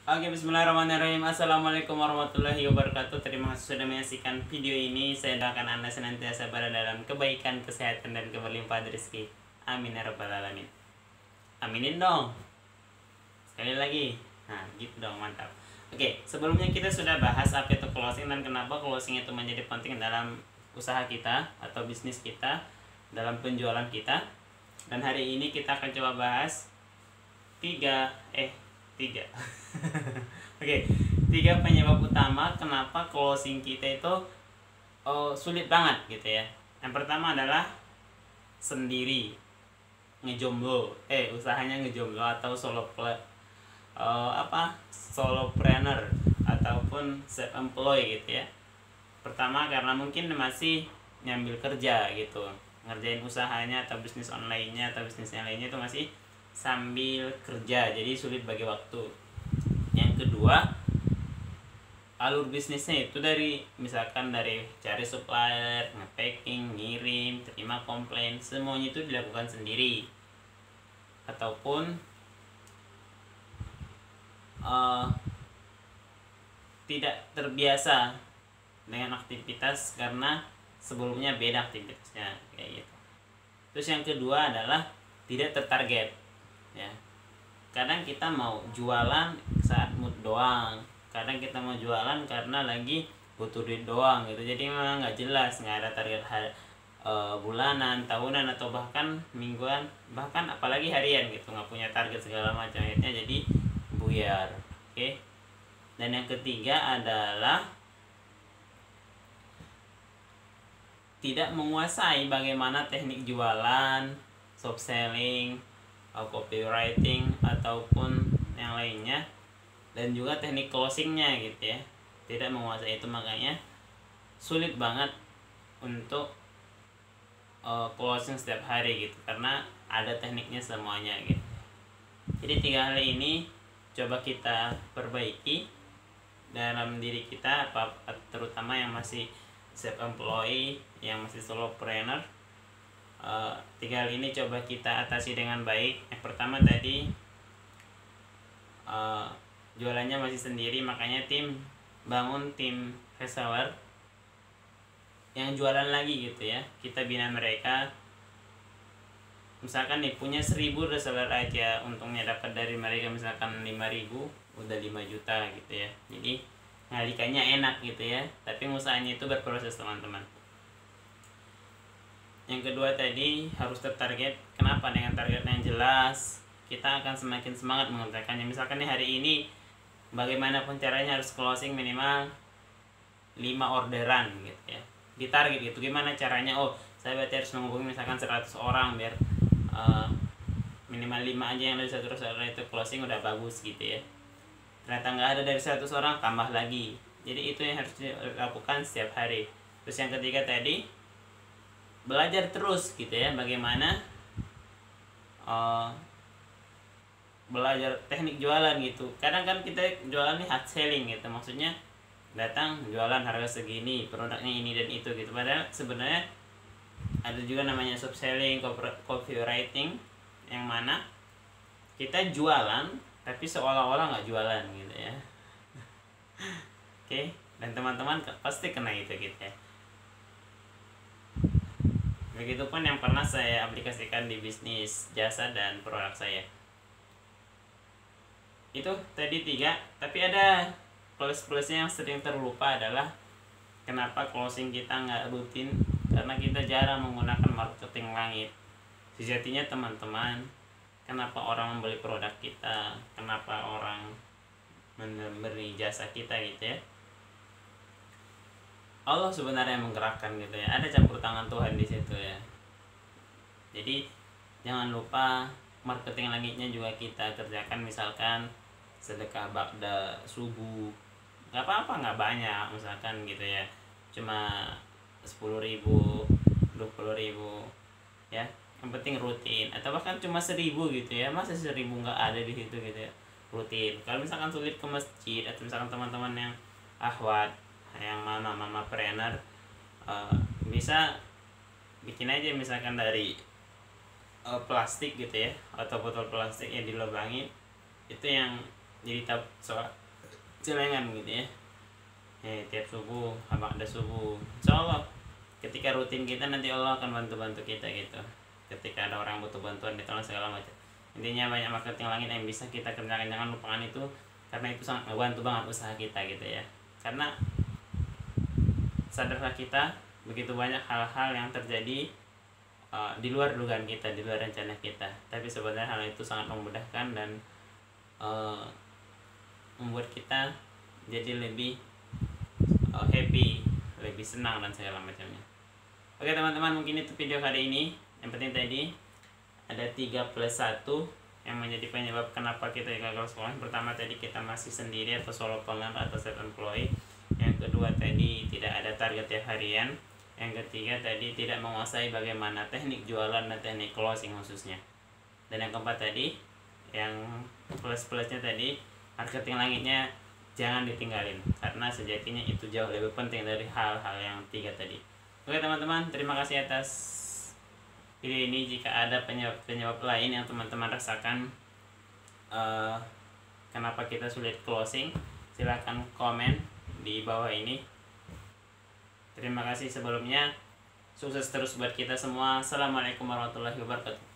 Oke, bismillahirrahmanirrahim. Assalamualaikum warahmatullahi wabarakatuh. Terima kasih sudah menyaksikan video ini. Saya doakan Anda senantiasa berada dalam kebaikan, kesehatan, dan keberlimpahan rezeki. Amin ya rabbal alamin. Aminin dong. Sekali lagi. Nah, gitu dong, mantap. Oke, sebelumnya kita sudah bahas apa itu closing dan kenapa closing itu menjadi penting dalam usaha kita atau bisnis kita, dalam penjualan kita. Dan hari ini kita akan coba bahas tiga Oke, tiga penyebab utama kenapa closing kita itu sulit banget gitu ya. Yang pertama adalah sendiri, ngejomblo, usahanya ngejomblo atau solopreneur ataupun self employed gitu ya. Pertama karena mungkin masih nyambil kerja gitu, ngerjain usahanya atau bisnis online-nya atau bisnis yang lainnya itu masih sambil kerja, jadi sulit bagi waktu. Yang kedua, alur bisnisnya itu misalkan dari cari supplier, nge-packing, ngirim, terima komplain, semuanya itu dilakukan sendiri ataupun tidak terbiasa dengan aktivitas karena sebelumnya beda aktivitasnya kayak gitu. Terus yang kedua adalah tidak tertarget ya. Kadang kita mau jualan saat mood doang, kadang kita mau jualan karena lagi butuh duit doang gitu. Jadi memang nggak jelas, nggak ada target bulanan, tahunan, atau bahkan mingguan, bahkan apalagi harian gitu, nggak punya target segala macam. Akhirnya jadi buyar. Oke. Dan yang ketiga adalah tidak menguasai bagaimana teknik jualan, shop selling, copywriting ataupun yang lainnya, dan juga teknik closingnya gitu ya. Tidak menguasai itu, makanya sulit banget untuk closing setiap hari gitu, karena ada tekniknya semuanya gitu. Jadi tiga hal ini coba kita perbaiki dalam diri kita, terutama yang masih self employed, yang masih solopreneur. Tiga hal ini coba kita atasi dengan baik. Yang pertama tadi, jualannya masih sendiri, makanya bangun tim reseller yang jualan lagi gitu ya. Kita bina mereka. Misalkan nih punya 1000 reseller aja, untungnya dapat dari mereka misalkan 5.000, udah 5 juta gitu ya. Jadi ngalikannya enak gitu ya, tapi usahanya itu berproses teman-teman. Yang kedua tadi harus tertarget. Kenapa? Dengan target yang jelas kita akan semakin semangat mengerjakannya. Misalkan nih hari ini bagaimanapun caranya harus closing minimal 5 orderan gitu ya, ditarget gitu. Gimana caranya? Saya berarti harus menghubungi misalkan 100 orang biar minimal 5 aja yang dari 100 orang itu closing, udah bagus gitu ya. Ternyata nggak ada dari 100 orang, tambah lagi. Jadi itu yang harus dilakukan setiap hari. Terus yang ketiga tadi, belajar terus gitu ya, bagaimana belajar teknik jualan gitu. Kadang kan kita jualan nih hard selling gitu, maksudnya datang jualan harga segini, produknya ini dan itu gitu. Padahal sebenarnya ada juga namanya soft selling, copywriting, yang mana kita jualan tapi seolah-olah nggak jualan gitu ya. Oke, dan teman-teman pasti kena itu gitu ya. Begitupun yang pernah saya aplikasikan di bisnis jasa dan produk saya. Itu tadi 3, tapi ada plus-plusnya yang sering terlupa adalah kenapa closing kita nggak rutin, karena kita jarang menggunakan marketing langit. Sejatinya teman-teman, kenapa orang membeli produk kita, kenapa orang memberi jasa kita gitu ya, Allah sebenarnya menggerakkan gitu ya, ada campur tangan Tuhan di situ ya. Jadi jangan lupa marketing langitnya juga kita kerjakan. Misalkan sedekah ba'da subuh, nggak apa-apa, nggak banyak misalkan gitu ya, cuma 10.000, 20.000 ya, yang penting rutin. Atau bahkan cuma 1.000 gitu ya, masa 1.000 nggak ada di situ gitu ya, rutin. Kalau misalkan sulit ke masjid, atau misalkan teman-teman yang ahwat, yang mama trainer, bisa bikin aja misalkan dari plastik gitu ya, atau botol plastik yang dilubangin, itu yang jadi soal celengan gitu ya. Tiap subuh abang ada subuh, insya Allah ketika rutin kita nanti Allah akan bantu kita gitu. Ketika ada orang butuh bantuan ditolong segala macam. Intinya banyak marketing langit yang bisa kita kerjakan, jangan lupakan itu, karena itu sangat membantu banget usaha kita gitu ya. Karena sadarlah kita begitu banyak hal-hal yang terjadi di luar dugaan kita, di luar rencana kita, tapi sebenarnya hal itu sangat memudahkan dan membuat kita jadi lebih happy, lebih senang dan segala macamnya. Oke teman-teman, mungkin itu video kali ini. Yang penting tadi ada 3+1 yang menjadi penyebab kenapa kita gagal sekolah. Yang pertama tadi kita masih sendiri atau solopreneur atau self employed. Yang kedua tadi tidak ada target tiap harian. Yang ketiga tadi tidak menguasai bagaimana teknik jualan dan teknik closing khususnya. Dan yang keempat tadi, yang plus-plusnya tadi, marketing langitnya jangan ditinggalin, karena sejatinya itu jauh lebih penting dari hal-hal yang 3 tadi. Oke teman-teman, terima kasih atas video ini. Jika ada penyebab lain yang teman-teman rasakan kenapa kita sulit closing, silahkan komen di bawah ini. Terima kasih sebelumnya, sukses terus buat kita semua. Assalamualaikum warahmatullahi wabarakatuh.